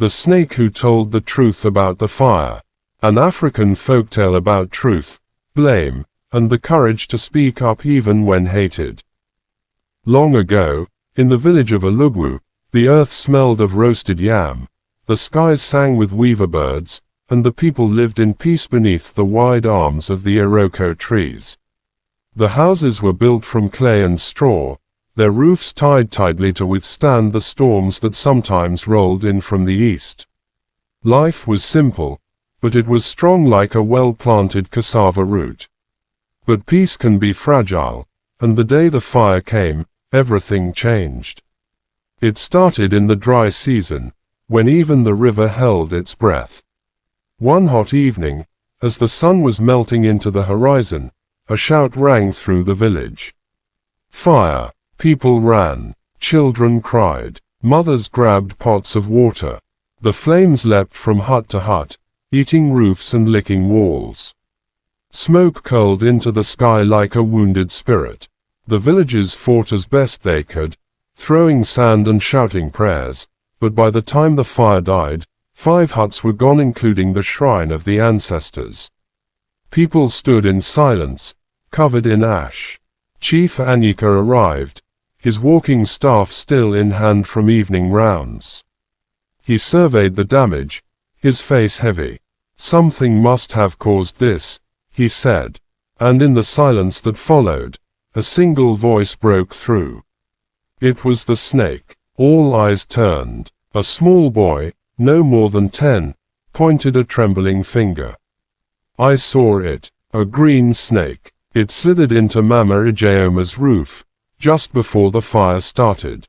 The Snake Who Told the Truth About the Fire. An African folktale about truth, blame, and the courage to speak up even when hated. Long ago, in the village of Alugwu, the earth smelled of roasted yam, the skies sang with weaver birds, and the people lived in peace beneath the wide arms of the iroko trees. The houses were built from clay and straw, their roofs tied tightly to withstand the storms that sometimes rolled in from the east. Life was simple, but it was strong like a well-planted cassava root. But peace can be fragile, and the day the fire came, everything changed. It started in the dry season, when even the river held its breath. One hot evening, as the sun was melting into the horizon, a shout rang through the village. Fire! People ran, children cried, mothers grabbed pots of water. The flames leapt from hut to hut, eating roofs and licking walls. Smoke curled into the sky like a wounded spirit. The villagers fought as best they could, throwing sand and shouting prayers, but by the time the fire died, 5 huts were gone, including the shrine of the ancestors. People stood in silence, covered in ash. Chief Anyika arrived, his walking staff still in hand from evening rounds. He surveyed the damage, his face heavy. Something must have caused this, he said, and in the silence that followed, a single voice broke through. It was the snake. All eyes turned. A small boy, no more than 10, pointed a trembling finger. I saw it, a green snake. It slithered into Mama Ijeoma's roof, just before the fire started.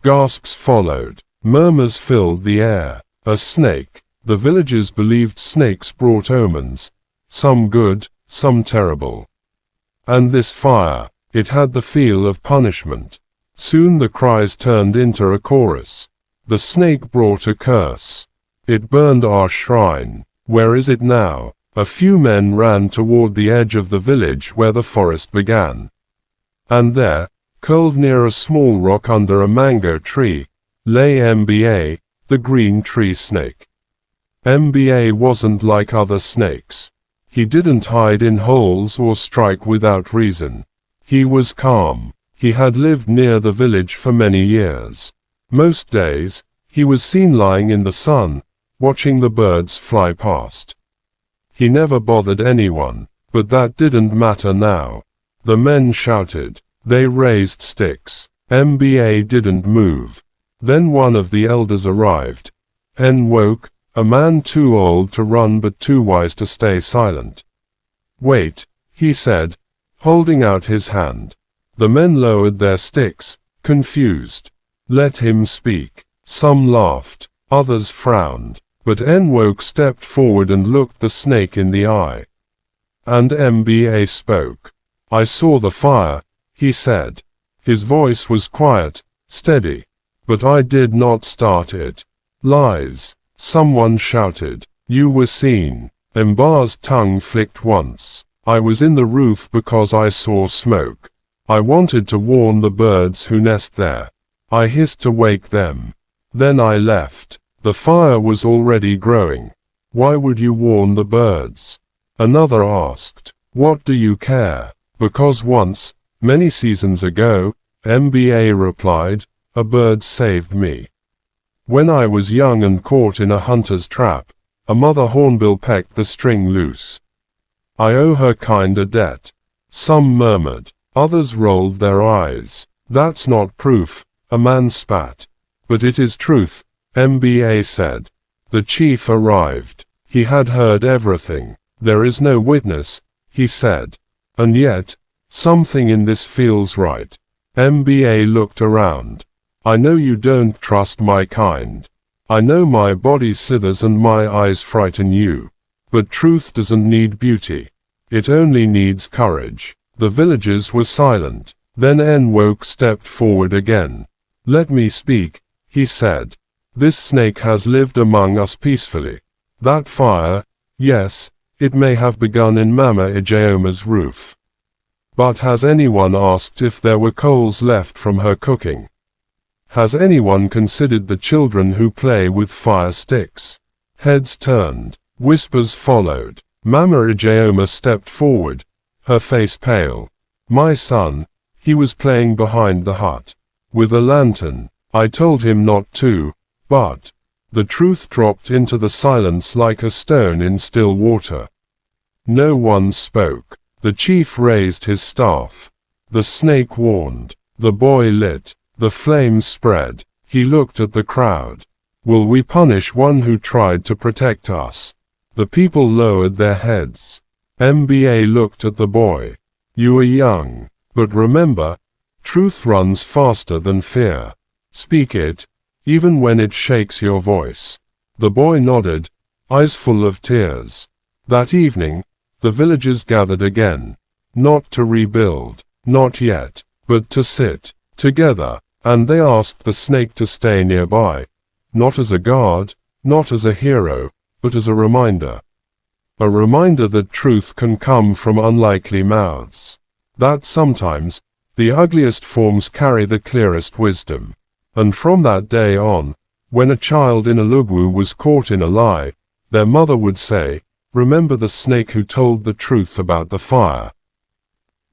Gasps followed. Murmurs filled the air. A snake. The villagers believed snakes brought omens, some good, some terrible. And this fire, it had the feel of punishment. Soon the cries turned into a chorus. The snake brought a curse. It burned our shrine. Where is it now? A few men ran toward the edge of the village where the forest began. And there, curled near a small rock under a mango tree, lay Mba, the green tree snake. Mba wasn't like other snakes. He didn't hide in holes or strike without reason. He was calm. He had lived near the village for many years. Most days, he was seen lying in the sun, watching the birds fly past. He never bothered anyone, but that didn't matter now. The men shouted. They raised sticks. Mba didn't move. Then one of the elders arrived. Woke, a man too old to run but too wise to stay silent. Wait, he said, holding out his hand. The men lowered their sticks, confused. Let him speak. Some laughed, others frowned, but Woke stepped forward and looked the snake in the eye. And Mba spoke. I saw the fire, he said. His voice was quiet, steady. But I did not start it. Lies, someone shouted. You were seen. Mba's tongue flicked once. I was in the roof because I saw smoke. I wanted to warn the birds who nest there. I hissed to wake them. Then I left. The fire was already growing. Why would you warn the birds? Another asked. What do you care? Because once, many seasons ago, Mba replied, a bird saved me. When I was young and caught in a hunter's trap, a mother hornbill pecked the string loose. I owe her kind a debt. Some murmured. Others rolled their eyes. That's not proof, a man spat. But it is truth, Mba said. The chief arrived. He had heard everything. There is no witness, he said. And yet, something in this feels right. Mba looked around. I know you don't trust my kind. I know my body slithers and my eyes frighten you. But truth doesn't need beauty. It only needs courage. The villagers were silent. Then Woke stepped forward again. Let me speak, he said. This snake has lived among us peacefully. That fire, yes, it may have begun in Mama Ijeoma's roof. But has anyone asked if there were coals left from her cooking? Has anyone considered the children who play with fire sticks? Heads turned. Whispers followed. Mama Ijeoma stepped forward, her face pale. My son, he was playing behind the hut. With a lantern. I told him not to, but... The truth dropped into the silence like a stone in still water. No one spoke. The chief raised his staff. The snake warned. The boy lit. The flames spread. He looked at the crowd. Will we punish one who tried to protect us? The people lowered their heads. MBA looked at the boy. You are young, but remember, truth runs faster than fear. Speak it, even when it shakes your voice. The boy nodded, eyes full of tears. That evening, the villagers gathered again. Not to rebuild, not yet, but to sit together, and they asked the snake to stay nearby. Not as a guard, not as a hero, but as a reminder. A reminder that truth can come from unlikely mouths. That sometimes, the ugliest forms carry the clearest wisdom. And from that day on, when a child in Ulugwu was caught in a lie, their mother would say, remember the snake who told the truth about the fire.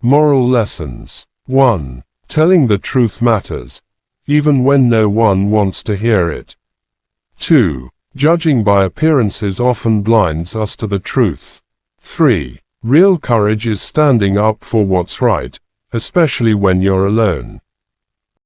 Moral lessons. 1. Telling the truth matters, even when no one wants to hear it. 2. Judging by appearances often blinds us to the truth. 3. Real courage is standing up for what's right, especially when you're alone.